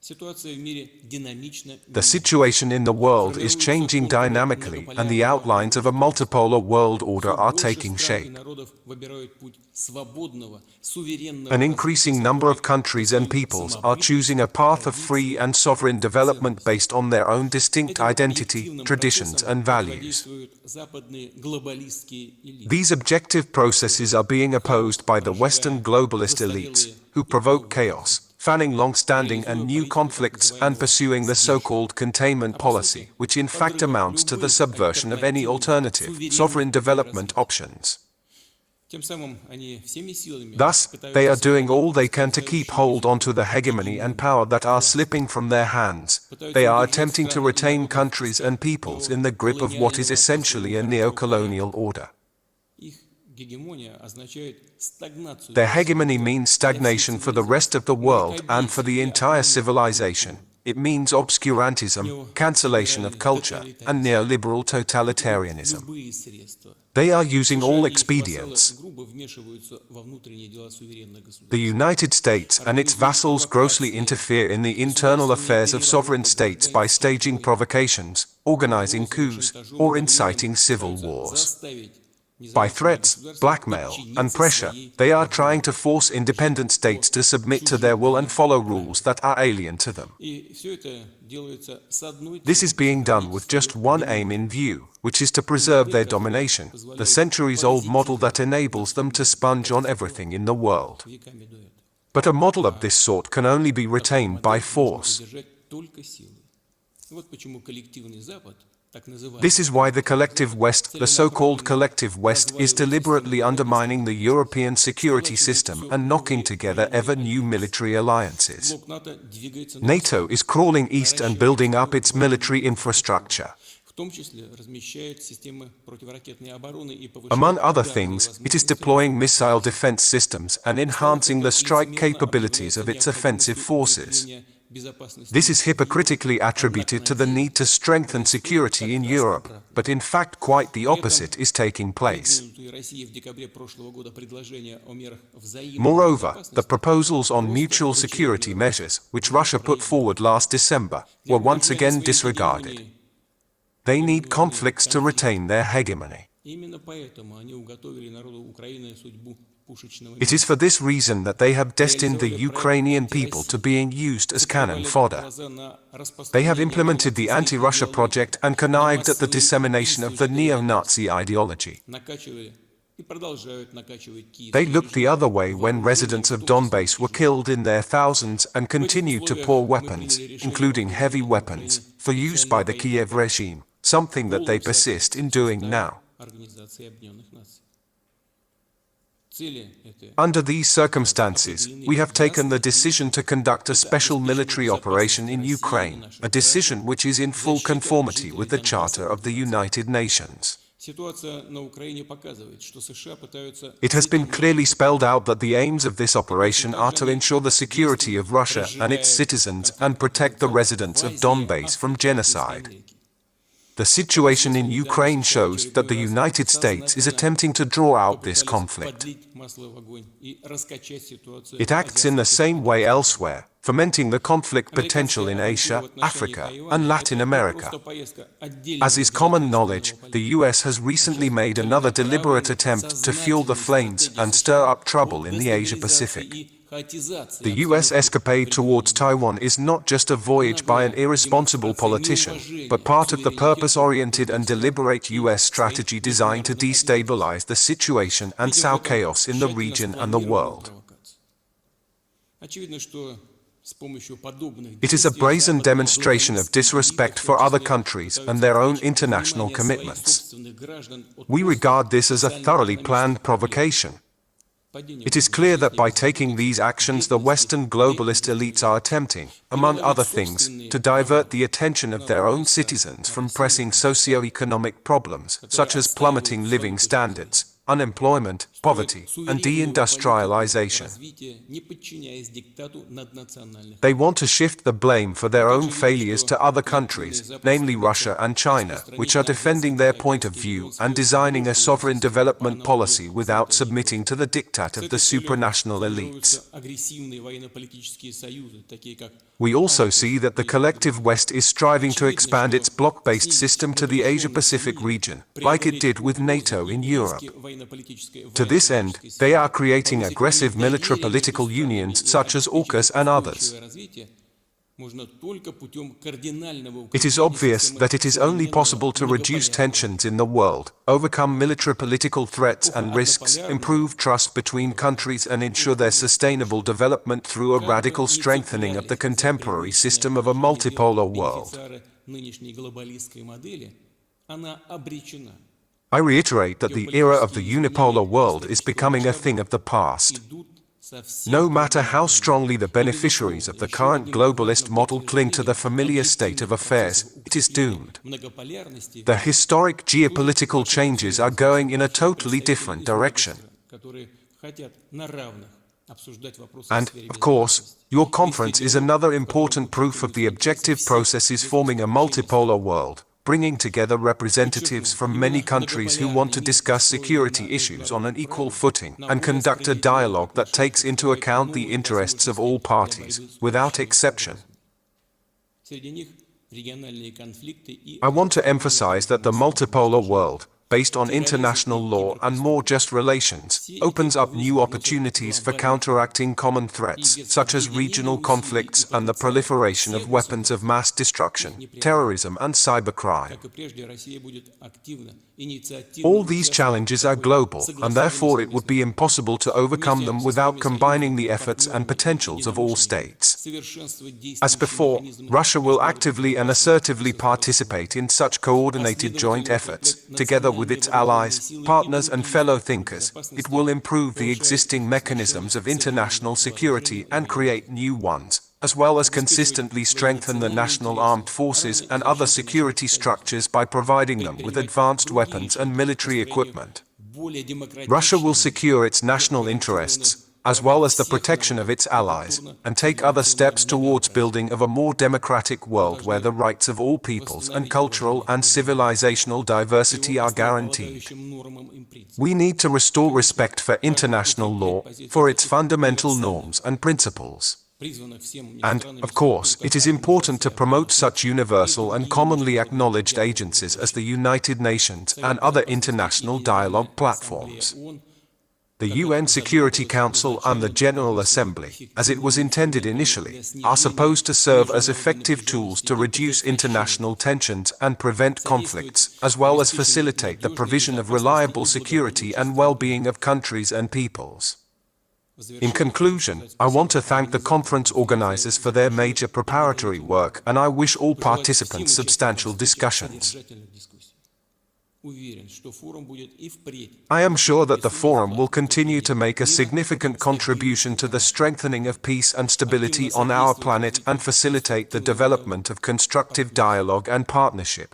The situation in the world is changing dynamically, and the outlines of a multipolar world order are taking shape. An increasing number of countries and peoples are choosing a path of free and sovereign development based on their own distinct identity, traditions, and values. These objective processes are being opposed by the Western globalist elites, who provoke chaos, fanning long-standing and new conflicts and pursuing the so-called containment policy, which in fact amounts to the subversion of any alternative, sovereign development options. Thus, they are doing all they can to keep hold onto the hegemony and power that are slipping from their hands. They are attempting to retain countries and peoples in the grip of what is essentially a neo-colonial order. Their hegemony means stagnation for the rest of the world and for the entire civilization. It means obscurantism, cancellation of culture, and neoliberal totalitarianism. They are using all expedients. The United States and its vassals grossly interfere in the internal affairs of sovereign states by staging provocations, organizing coups, or inciting civil wars. By threats, blackmail, and pressure, they are trying to force independent states to submit to their will and follow rules that are alien to them. This is being done with just one aim in view, which is to preserve their domination, the centuries-old model that enables them to sponge on everything in the world. But a model of this sort can only be retained by force. This is why the collective West, the so-called collective West, is deliberately undermining the European security system and knocking together ever new military alliances. NATO is crawling east and building up its military infrastructure. Among other things, it is deploying missile defense systems and enhancing the strike capabilities of its offensive forces. This is hypocritically attributed to the need to strengthen security in Europe, but in fact quite the opposite is taking place. Moreover, the proposals on mutual security measures, which Russia put forward last December, were once again disregarded. They need conflicts to retain their hegemony. It is for this reason that they have destined the Ukrainian people to being used as cannon fodder. They have implemented the anti-Russia project and connived at the dissemination of the neo-Nazi ideology. They looked the other way when residents of Donbass were killed in their thousands and continued to pour weapons, including heavy weapons, for use by the Kiev regime, something that they persist in doing now. Under these circumstances, we have taken the decision to conduct a special military operation in Ukraine, a decision which is in full conformity with the Charter of the United Nations. It has been clearly spelled out that the aims of this operation are to ensure the security of Russia and its citizens and protect the residents of Donbass from genocide. The situation in Ukraine shows that the United States is attempting to draw out this conflict. It acts in the same way elsewhere, fomenting the conflict potential in Asia, Africa, and Latin America. As is common knowledge, the US has recently made another deliberate attempt to fuel the flames and stir up trouble in the Asia-Pacific. The US escapade towards Taiwan is not just a voyage by an irresponsible politician, but part of the purpose-oriented and deliberate US strategy designed to destabilize the situation and sow chaos in the region and the world. It is a brazen demonstration of disrespect for other countries and their own international commitments. We regard this as a thoroughly planned provocation. It is clear that by taking these actions, the Western globalist elites are attempting, among other things, to divert the attention of their own citizens from pressing socio-economic problems, such as plummeting living standards, unemployment, poverty, and deindustrialization. They want to shift the blame for their own failures to other countries, namely Russia and China, which are defending their point of view and designing a sovereign development policy without submitting to the diktat of the supranational elites. We also see that the collective West is striving to expand its bloc-based system to the Asia-Pacific region, like it did with NATO in Europe. To this end, they are creating aggressive military-political unions such as AUKUS and others. It is obvious that it is only possible to reduce tensions in the world, overcome military-political threats and risks, improve trust between countries and ensure their sustainable development through a radical strengthening of the contemporary system of a multipolar world. I reiterate that the era of the unipolar world is becoming a thing of the past. No matter how strongly the beneficiaries of the current globalist model cling to the familiar state of affairs, it is doomed. The historic geopolitical changes are going in a totally different direction. And, of course, your conference is another important proof of the objective processes forming a multipolar world, bringing together representatives from many countries who want to discuss security issues on an equal footing and conduct a dialogue that takes into account the interests of all parties, without exception. I want to emphasize that the multipolar world, based on international law and more just relations, opens up new opportunities for counteracting common threats, such as regional conflicts and the proliferation of weapons of mass destruction, terrorism and cybercrime. All these challenges are global, and therefore it would be impossible to overcome them without combining the efforts and potentials of all states. As before, Russia will actively and assertively participate in such coordinated joint efforts, together with its allies, partners and fellow thinkers. It will improve the existing mechanisms of international security and create new ones, as well as consistently strengthen the national armed forces and other security structures by providing them with advanced weapons and military equipment. Russia will secure its national interests, as well as the protection of its allies, and take other steps towards building of a more democratic world where the rights of all peoples and cultural and civilizational diversity are guaranteed. We need to restore respect for international law, for its fundamental norms and principles. And, of course, it is important to promote such universal and commonly acknowledged agencies as the United Nations and other international dialogue platforms. The UN Security Council and the General Assembly, as it was intended initially, are supposed to serve as effective tools to reduce international tensions and prevent conflicts, as well as facilitate the provision of reliable security and well-being of countries and peoples. In conclusion, I want to thank the conference organizers for their major preparatory work, and I wish all participants substantial discussions. I am sure that the forum will continue to make a significant contribution to the strengthening of peace and stability on our planet and facilitate the development of constructive dialogue and partnership.